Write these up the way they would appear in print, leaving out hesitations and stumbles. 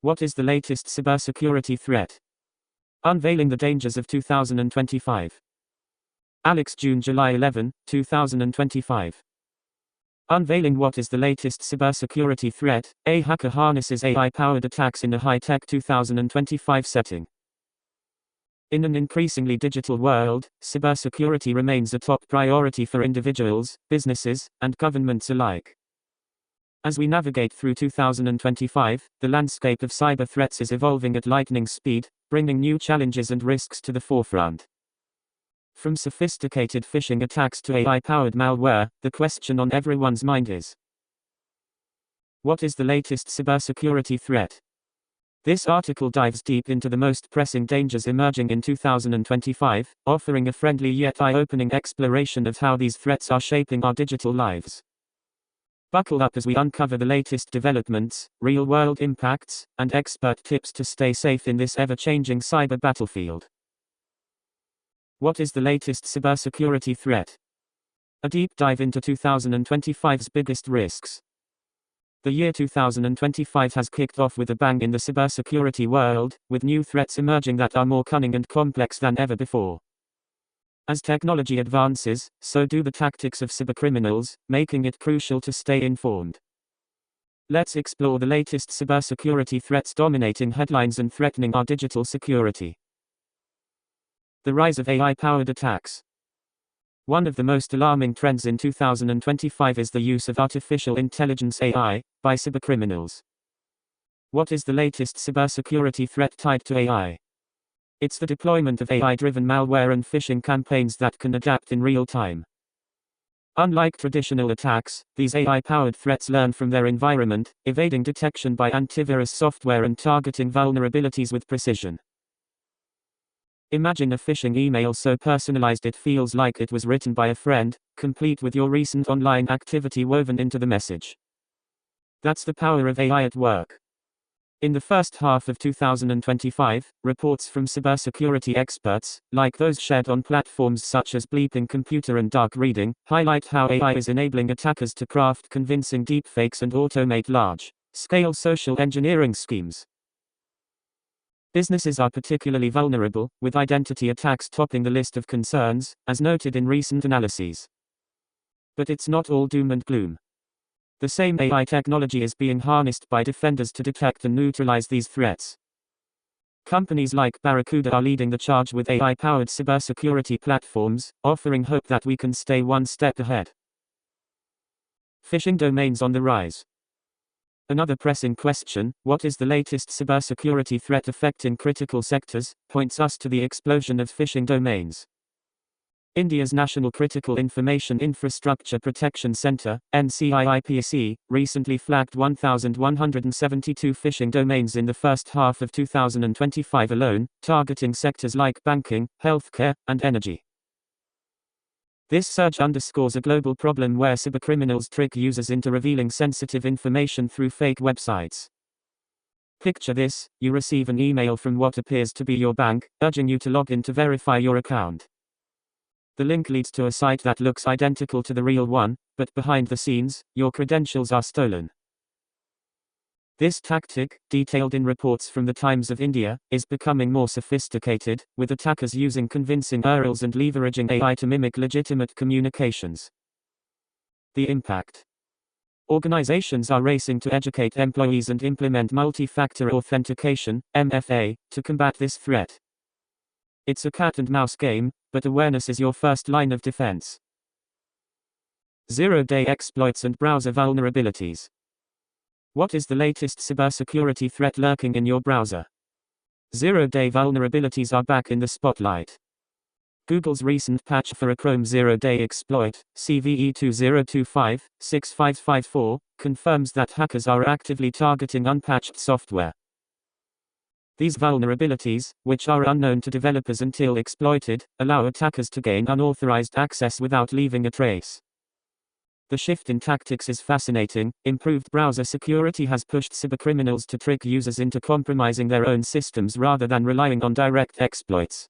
What is the latest cybersecurity threat? Unveiling the dangers of 2025. Alex, July 11, 2025. Unveiling what is the latest cybersecurity threat. A hacker harnesses AI-powered attacks in a high-tech 2025 setting. In an increasingly digital world, cybersecurity remains a top priority for individuals, businesses, and governments alike. As we navigate through 2025, the landscape of cyber threats is evolving at lightning speed, bringing new challenges and risks to the forefront. From sophisticated phishing attacks to AI-powered malware, the question on everyone's mind is: what is the latest cybersecurity threat? This article dives deep into the most pressing dangers emerging in 2025, offering a friendly yet eye-opening exploration of how these threats are shaping our digital lives. Buckle up as we uncover the latest developments, real-world impacts, and expert tips to stay safe in this ever-changing cyber battlefield. What is the latest cybersecurity threat? A deep dive into 2025's biggest risks. The year 2025 has kicked off with a bang in the cybersecurity world, with new threats emerging that are more cunning and complex than ever before. As technology advances, so do the tactics of cybercriminals, making it crucial to stay informed. Let's explore the latest cybersecurity threats dominating headlines and threatening our digital security. The rise of AI-powered attacks. One of the most alarming trends in 2025 is the use of artificial intelligence (AI) by cybercriminals. What is the latest cybersecurity threat tied to AI? It's the deployment of AI-driven malware and phishing campaigns that can adapt in real time. Unlike traditional attacks, these AI-powered threats learn from their environment, evading detection by antivirus software and targeting vulnerabilities with precision. Imagine a phishing email so personalized it feels like it was written by a friend, complete with your recent online activity woven into the message. That's the power of AI at work. In the first half of 2025, reports from cybersecurity experts, like those shared on platforms such as Bleeping Computer and Dark Reading, highlight how AI is enabling attackers to craft convincing deepfakes and automate large-scale social engineering schemes. Businesses are particularly vulnerable, with identity attacks topping the list of concerns, as noted in recent analyses. But it's not all doom and gloom. The same AI technology is being harnessed by defenders to detect and neutralize these threats. Companies like Barracuda are leading the charge with AI-powered cybersecurity platforms, offering hope that we can stay one step ahead. Phishing domains on the rise. Another pressing question, what is the latest cybersecurity threat affecting critical sectors, points us to the explosion of phishing domains. India's National Critical Information Infrastructure Protection Centre, NCIIPC, recently flagged 1,172 phishing domains in the first half of 2025 alone, targeting sectors like banking, healthcare, and energy. This surge underscores a global problem where cybercriminals trick users into revealing sensitive information through fake websites. Picture this: you receive an email from what appears to be your bank, urging you to log in to verify your account. The link leads to a site that looks identical to the real one, but behind the scenes, your credentials are stolen. This tactic, detailed in reports from the Times of India, is becoming more sophisticated, with attackers using convincing URLs and leveraging AI to mimic legitimate communications. The impact. Organizations are racing to educate employees and implement multi-factor authentication, MFA, to combat this threat. It's a cat-and-mouse game, but awareness is your first line of defense. Zero-day exploits and browser vulnerabilities. What is the latest cybersecurity threat lurking in your browser? Zero-day vulnerabilities are back in the spotlight. Google's recent patch for a Chrome zero-day exploit, CVE 2025-6554, confirms that hackers are actively targeting unpatched software. These vulnerabilities, which are unknown to developers until exploited, allow attackers to gain unauthorized access without leaving a trace. The shift in tactics is fascinating. Improved browser security has pushed cybercriminals to trick users into compromising their own systems rather than relying on direct exploits.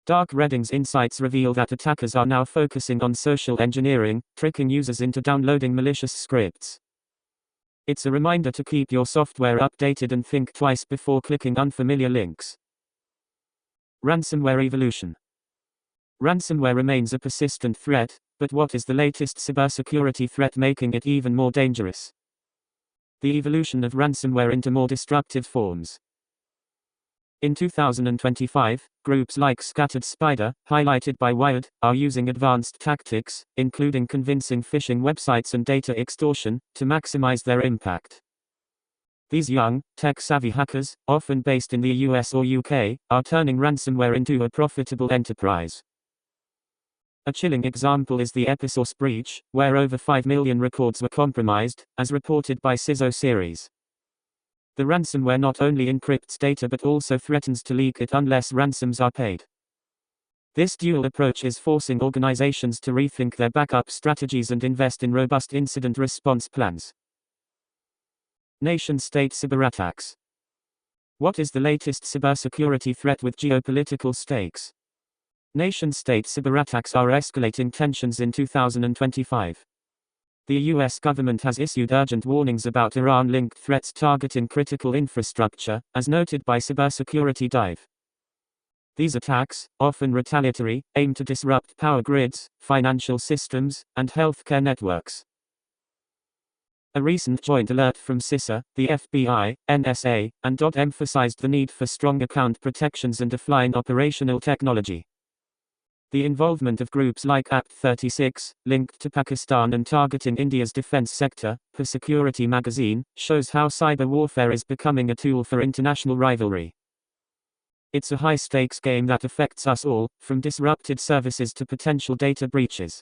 Dark Reading's insights reveal that attackers are now focusing on social engineering, tricking users into downloading malicious scripts. It's a reminder to keep your software updated and think twice before clicking unfamiliar links. Ransomware evolution. Ransomware remains a persistent threat, but what is the latest cybersecurity threat making it even more dangerous? The evolution of ransomware into more destructive forms. In 2025, groups like Scattered Spider, highlighted by Wired, are using advanced tactics, including convincing phishing websites and data extortion, to maximize their impact. These young, tech-savvy hackers, often based in the US or UK, are turning ransomware into a profitable enterprise. A chilling example is the Episource breach, where over 5 million records were compromised, as reported by CISO series. The ransomware not only encrypts data but also threatens to leak it unless ransoms are paid. This dual approach is forcing organizations to rethink their backup strategies and invest in robust incident response plans. Nation-state cyberattacks. What is the latest cybersecurity threat with geopolitical stakes? Nation-state cyberattacks are escalating tensions in 2025. The US government has issued urgent warnings about Iran-linked threats targeting critical infrastructure, as noted by Cybersecurity Dive. These attacks, often retaliatory, aim to disrupt power grids, financial systems, and healthcare networks. A recent joint alert from CISA, the FBI, NSA, and DoD emphasized the need for strong account protections and offline operational technology. The involvement of groups like APT36, linked to Pakistan and targeting India's defense sector, per Security magazine, shows how cyber warfare is becoming a tool for international rivalry. It's a high-stakes game that affects us all, from disrupted services to potential data breaches.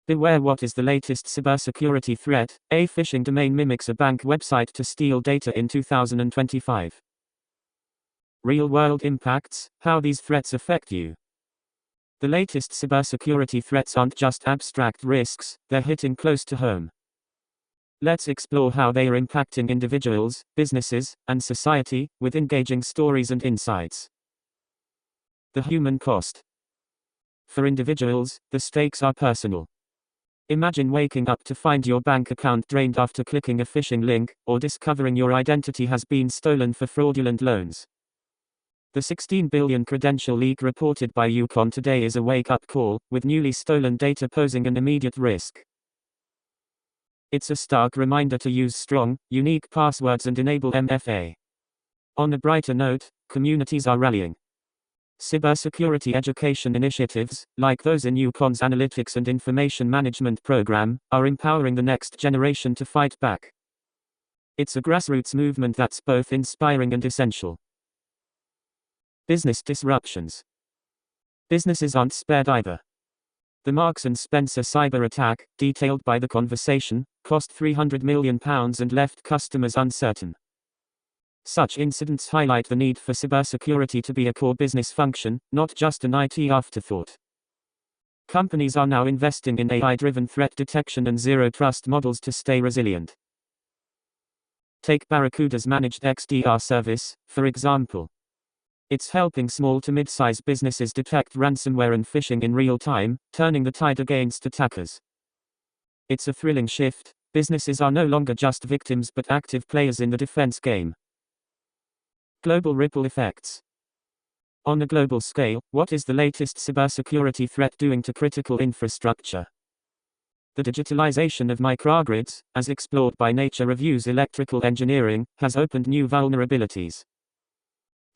Beware what is the latest cybersecurity threat. A phishing domain mimics a bank website to steal data in 2025. Real-world impacts, how these threats affect you. The latest cybersecurity threats aren't just abstract risks, they're hitting close to home. Let's explore how they are impacting individuals, businesses, and society, with engaging stories and insights. The human cost. For individuals, the stakes are personal. Imagine waking up to find your bank account drained after clicking a phishing link, or discovering your identity has been stolen for fraudulent loans. The 16 billion credential leak reported by Yukon today is a wake-up call, with newly stolen data posing an immediate risk. It's a stark reminder to use strong, unique passwords and enable MFA. On a brighter note, communities are rallying. Cybersecurity education initiatives, like those in Yukon's Analytics and Information Management program, are empowering the next generation to fight back. It's a grassroots movement that's both inspiring and essential. Business disruptions. Businesses aren't spared either. The Marks and Spencer cyber attack, detailed by The Conversation, cost £300 million and left customers uncertain. Such incidents highlight the need for cybersecurity to be a core business function, not just an IT afterthought. Companies are now investing in AI-driven threat detection and zero-trust models to stay resilient. Take Barracuda's managed XDR service, for example. It's helping small to mid-size businesses detect ransomware and phishing in real time, turning the tide against attackers. It's a thrilling shift. Businesses are no longer just victims but active players in the defense game. Global ripple effects. On a global scale, what is the latest cybersecurity threat doing to critical infrastructure? The digitalization of microgrids, as explored by Nature Review's Electrical Engineering, has opened new vulnerabilities.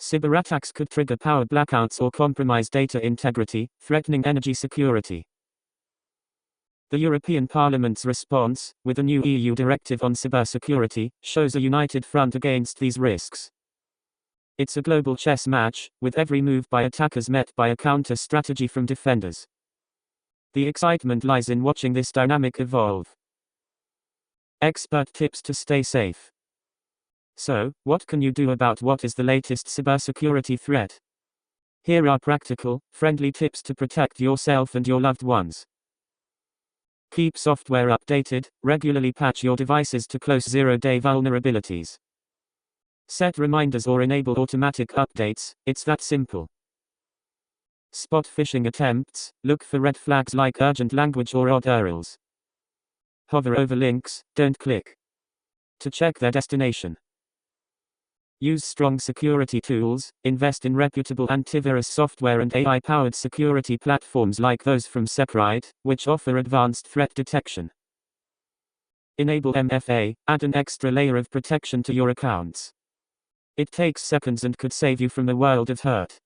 Cyberattacks could trigger power blackouts or compromise data integrity, threatening energy security. The European Parliament's response, with a new EU directive on cybersecurity, shows a united front against these risks. It's a global chess match, with every move by attackers met by a counter strategy from defenders. The excitement lies in watching this dynamic evolve. Expert tips to stay safe. So, what can you do about what is the latest cybersecurity threat? Here are practical, friendly tips to protect yourself and your loved ones. Keep software updated, regularly patch your devices to close zero-day vulnerabilities. Set reminders or enable automatic updates, it's that simple. Spot phishing attempts, look for red flags like urgent language or odd URLs. Hover over links, don't click. to check their destination. Use strong security tools, invest in reputable antivirus software and AI-powered security platforms like those from Seprite, which offer advanced threat detection. Enable MFA, add an extra layer of protection to your accounts. It takes seconds and could save you from a world of hurt.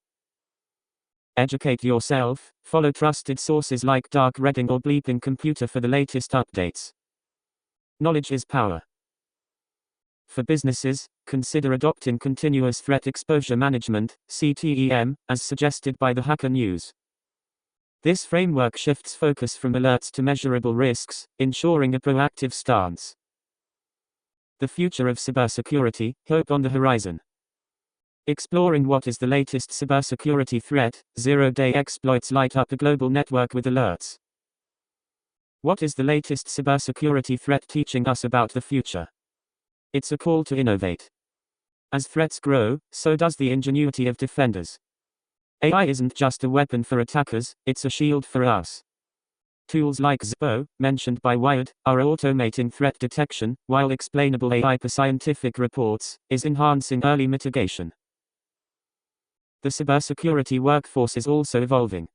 Educate yourself, follow trusted sources like Dark Reading or Bleeping Computer for the latest updates. Knowledge is power. For businesses, consider adopting Continuous Threat Exposure Management, CTEM, as suggested by the Hacker News. This framework shifts focus from alerts to measurable risks, ensuring a proactive stance. The future of cybersecurity, hope on the horizon. Exploring what is the latest cybersecurity threat, zero-day exploits light up a global network with alerts. What is the latest cybersecurity threat teaching us about the future? It's a call to innovate. As threats grow, so does the ingenuity of defenders. AI isn't just a weapon for attackers, it's a shield for us. Tools like Zippo, mentioned by Wired, are automating threat detection, while explainable AI per scientific reports is enhancing early mitigation. The cybersecurity workforce is also evolving.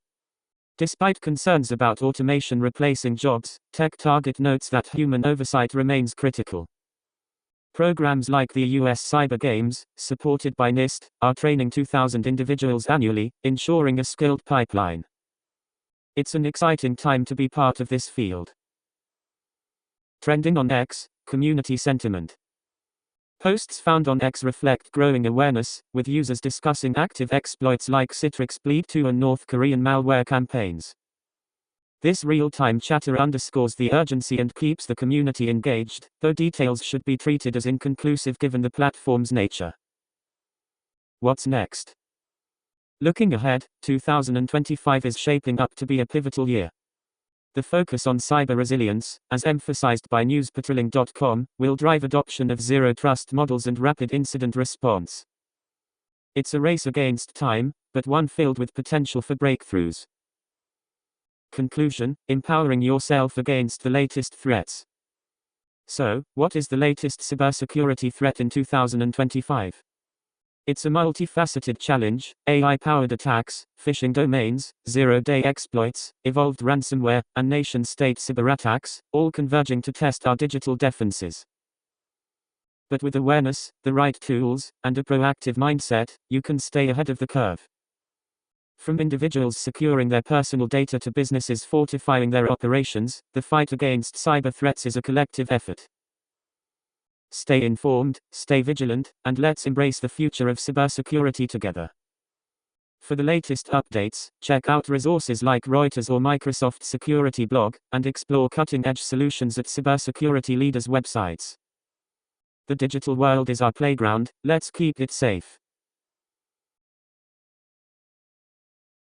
Despite concerns about automation replacing jobs, Tech Target notes that human oversight remains critical. Programs like the US Cyber Games, supported by NIST, are training 2,000 individuals annually, ensuring a skilled pipeline. It's an exciting time to be part of this field. Trending on X, community sentiment. Posts found on X reflect growing awareness, with users discussing active exploits like Citrix Bleed 2 and North Korean malware campaigns. This real-time chatter underscores the urgency and keeps the community engaged, though details should be treated as inconclusive given the platform's nature. What's next? Looking ahead, 2025 is shaping up to be a pivotal year. The focus on cyber resilience, as emphasized by newspatrolling.com, will drive adoption of zero-trust models and rapid incident response. It's a race against time, but one filled with potential for breakthroughs. Conclusion: empowering yourself against the latest threats. So, what is the latest cybersecurity threat in 2025? It's a multifaceted challenge: AI-powered attacks, phishing domains, zero-day exploits, evolved ransomware, and nation-state cyberattacks, all converging to test our digital defenses. But with awareness, the right tools, and a proactive mindset, you can stay ahead of the curve. From individuals securing their personal data to businesses fortifying their operations, the fight against cyber threats is a collective effort. Stay informed, stay vigilant, and let's embrace the future of cybersecurity together. For the latest updates, check out resources like Reuters or Microsoft Security Blog, and explore cutting-edge solutions at cybersecurity leaders' websites. The digital world is our playground, let's keep it safe.